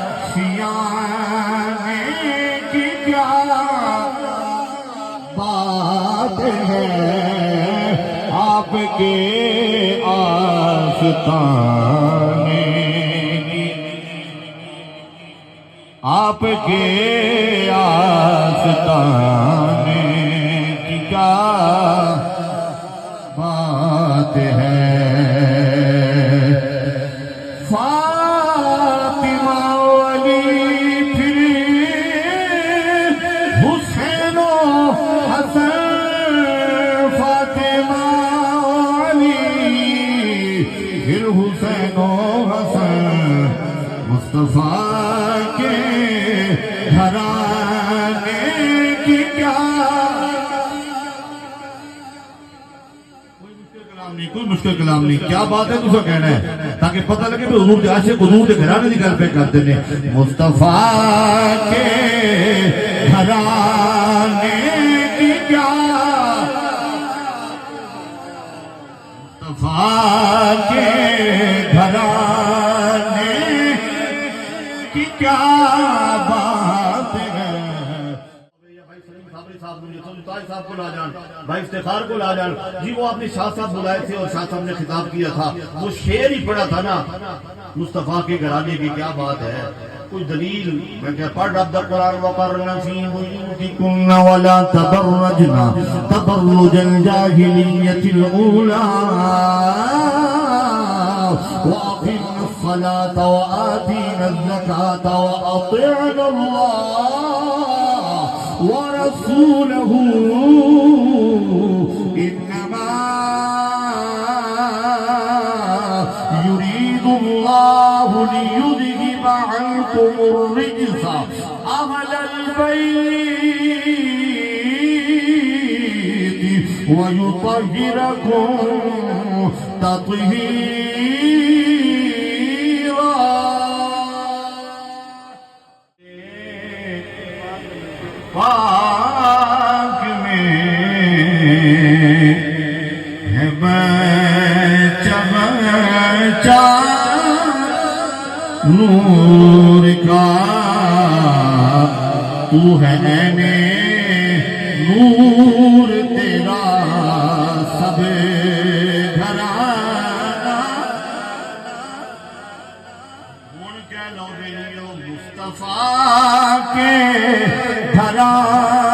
آشیانے کی کیا بات ہے، آپ کے آستانے کی، آپ کے آستانے کی کیا بات ہے۔ فاطمہ علی پھر حسین و حسن، فاطمہ علی پھر حسین و حسن، مصطفیٰ کے گھرانے کی کیا کوئی مشکل کلام نہیں، کیا بات ہے تجھے کہنا ہے تاکہ پتہ لگے کہ حضور کے عاشق حضور کے گھرانے کی گل پہ کرتے ہیں۔ مصطفیٰ کے گھرانے کی کیا، مصطفیٰ کے گھرانے کی کیا بات ہے۔ صاحب کو لا جان، بھائی افتخار کو لا جان جی، وہ اپنے شاہ صاحب بلائے تھے اور شاہ صاحب نے خطاب کیا تھا، وہ شعر ہی پڑھا تھا نا، مصطفیٰ کے گھرانے کی کیا بات ہے۔ کوئی دلیل میں کیا پڑھ رب قرآن وقرن فی بیوتکن ولا تبرجن تبرج الجاہلیۃ الاولی واقمنا الصلاۃ وآتینا الزکاۃ واطعنا اللہ ورسولہ انما يريد الله ليذهب عنكم الرجس أهل البيت ويطهركم تطهيرا۔ پاک میں ہے بچہ نور کا، تو ہے عین نور تیرا سب گھرانہ۔ ہن کہہ لو بیلیو مصطفیٰ کے گھرانے